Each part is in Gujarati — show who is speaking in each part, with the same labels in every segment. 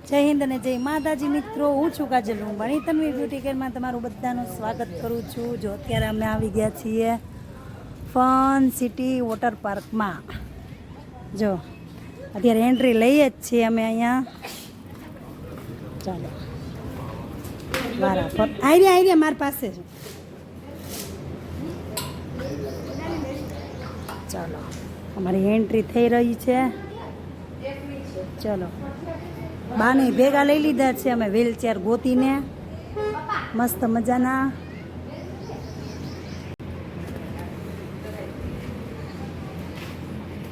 Speaker 1: જય હિન્દ અને જય માતાજી મિત્રો, હું છું કાજલ રૂંબાણી. તન્વી બ્યુટી કેરમાં તમારું બધાનું સ્વાગત કરું છું. જો અત્યારે અમે આવી ગયા છીએ ફન સિટી વોટર પાર્કમાં. જો અત્યારે એન્ટ્રી લઈએ જ છીએ અમે અહીંયા. ચાલો મારા આઈડિયા મારી પાસે છે. ચાલો અમારી એન્ટ્રી થઈ રહી છે. ચલો બાને ભેગા લઈ લીધા છે અમે વ્હીલચેર ગોતીને મસ્ત મજાના.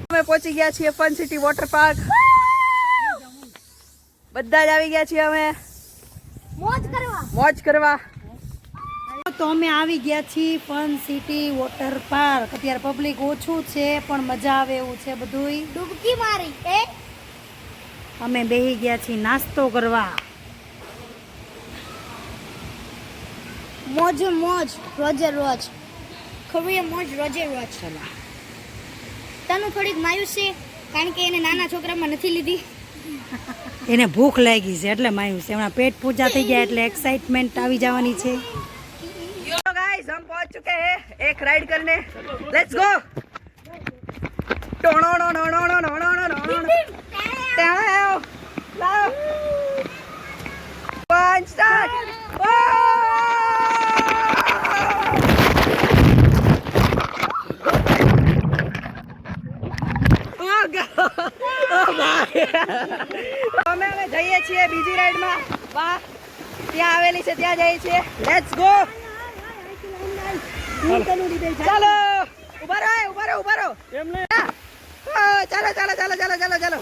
Speaker 2: અમે પહોંચી ગયા છીએ ફન સિટી વોટર પાર્ક. બધા જ આવી ગયા છીએ અમે મોજ કરવા.
Speaker 1: તો અમે આવી ગયા છીએ ફન સિટી વોટર પાર્ક. અત્યારે પબ્લિક ઓછું છે પણ મજા આવે એવું છે બધુંય.
Speaker 3: ડૂબકી મારી
Speaker 1: અમે બેસી ગયા છીએ નાસ્તો કરવા.
Speaker 3: મોજ મોજ રોજે રોજ ખરી મોજ રોજે રોજ. તને થોડીક માયુસ છે કારણ કે એને નાના છોકરામાં નથી લીધી.
Speaker 1: એને ભૂખ લાગી છે એટલે માયું છે. એમના પેટ પૂજા થઈ ગયા એટલે એક્સાइटमेंट આવી જવાની છે.
Speaker 2: यो गाइस हम पहुंच चुके हैं एक राइड करने. Let's go. टोनो no no no no no no no no. लाओ लाओ. One start. અમે જઈએ છીએ બીજી રાઈડમાં. વાહ, ત્યાં આવેલી છે ત્યાં જઈએ છીએ. Let's go. ચાલો ઉભા રહો ઉભા રહો ઉભા રહો. ચાલો ચાલો ચાલો ચાલો ચાલો ચાલો.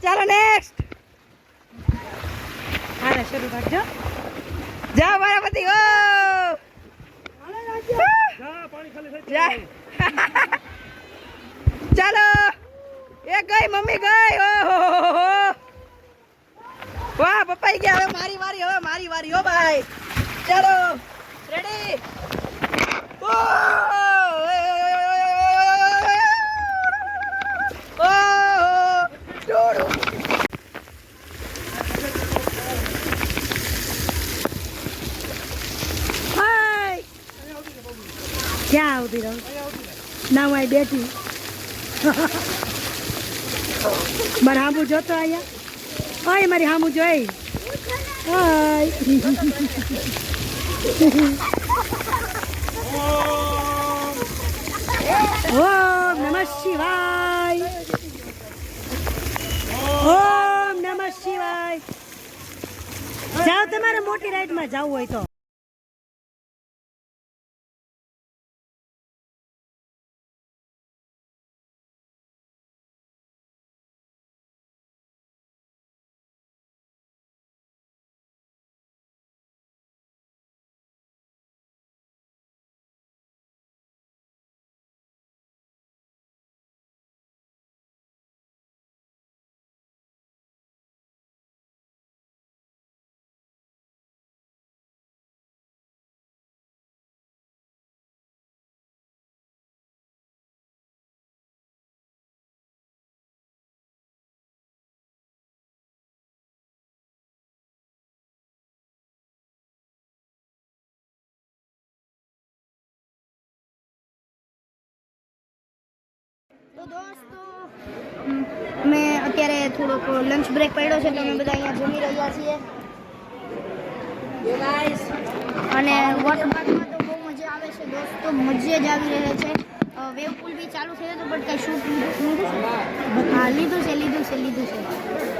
Speaker 2: ચાલો નેક્સ્ટ.
Speaker 1: હારે શરૂ કરજો.
Speaker 2: જા મારા પતિ. ઓ ચાલો એ ગઈ મમ્મી ગઈ. ઓહો વાહ પપ્પા ગયા. હવે મારી વારી. હવે મારી વારી. હો ભાઈ ચાલો રેડી.
Speaker 1: ક્યાં આવતી રહું ના હું અહીં બેઠી. મારે હામું જોતો અહીંયા. ઓય મારી હામું જોઈ. ઓમ નમઃ શિવાય. ઓમ નમઃ શિવાય. જાઓ તમારે મોટી રાઈડમાં જવું હોય તો.
Speaker 3: તો દોસ્તો મેં અત્યારે થોડોક લંચ બ્રેક પડ્યો છે તો અમે બધા અહીંયા જમી રહ્યા છીએ. અને વોટર પાર્કમાં તો બહુ મજા આવે છે દોસ્તો. મજા જ આવી રહે છે. વેવ પુલ બી ચાલુ થયો તો બટ કંઈ શૂટ હા લીધું છે.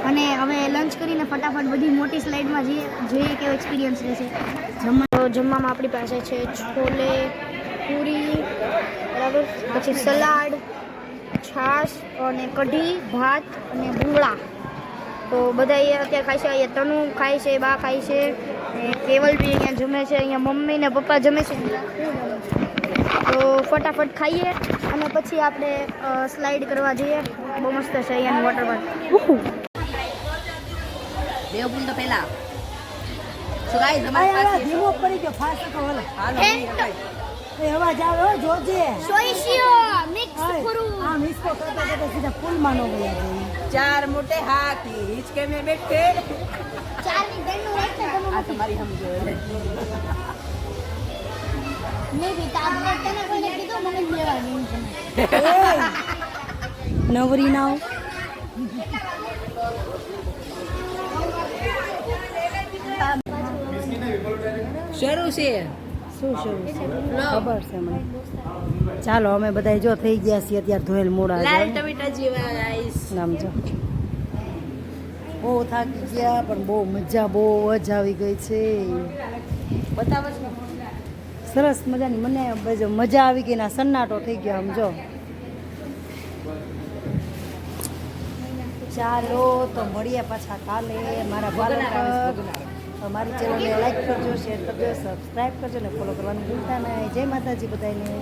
Speaker 3: અને હવે લંચ કરીને ફટાફટ બધી મોટી સ્લાઇડમાં જોઈએ કેવો એક્સપિરિયન્સ રહેશે. જમવામાં આપણી પાસે છે છોલે પૂરી બરાબર, પછી સલાડ, છાશ અને કઢી, ભાત અને ભૂંગળા. તો બધા અત્યારે ખાય છે. અહીંયા તનુ ખાય છે, બા ખાય છે, કેવલ બી અહીંયા જમે છે, અહીંયા મમ્મી ને પપ્પા જમે છે. તો ફટાફટ ખાઈએ અને પછી આપણે સ્લાઇડ કરવા જઈએ. બહુ મસ્ત છે અહીંયાનું વોટર પાર્ક.
Speaker 2: દેવપુલ તો પહેલા સો ગાઈસ અમારી પાસે
Speaker 1: ધીમો પડી ગયો ફાસ્ટ તો હાલો.
Speaker 2: હાલો
Speaker 1: એ અવાજ આવે હો જોજે
Speaker 3: સોઈશિયો મિક્સ
Speaker 1: ઓય,
Speaker 3: ફ્રૂટ
Speaker 1: આ મિસ્કો કરતા કરતા સીધા ફૂલમાં નો ગયા જાય.
Speaker 2: ચાર મોટે હાથી હિચકે में बैठे
Speaker 3: ચારની બેનનું રાખે
Speaker 2: આ તમારી સમજો
Speaker 3: મેં બી તાબડે તને કોઈને કીધું મને જ લેવાની છે
Speaker 1: નવરી નાવ
Speaker 2: શરૂ છે
Speaker 1: શું શરૂ છે ખબર છે મને. ચાલો અમે બધા જો થઈ ગયા છીએ અત્યારે ધોયેલ મોડા
Speaker 2: લાલ ટમેટા જેવા રાઈસ
Speaker 1: નામ જો બહુ થાકી ગયા પણ બહુ મજા બહુ જ આવી ગઈ છે.
Speaker 2: બતાવો છો
Speaker 1: સરસ મજાની મને મજા આવી ગઈ ના સન્નાટો થઈ ગયો આમ જો. ચાલો તો મળીએ પાછા કાલે મારા બાળક મારી ચેનલને લાઈક કરજો શેર કરજો સબસ્ક્રાઈબ કરજો ને ફોલો કરવાનું ભૂલતા નહીં. જય માતાજી બધાને.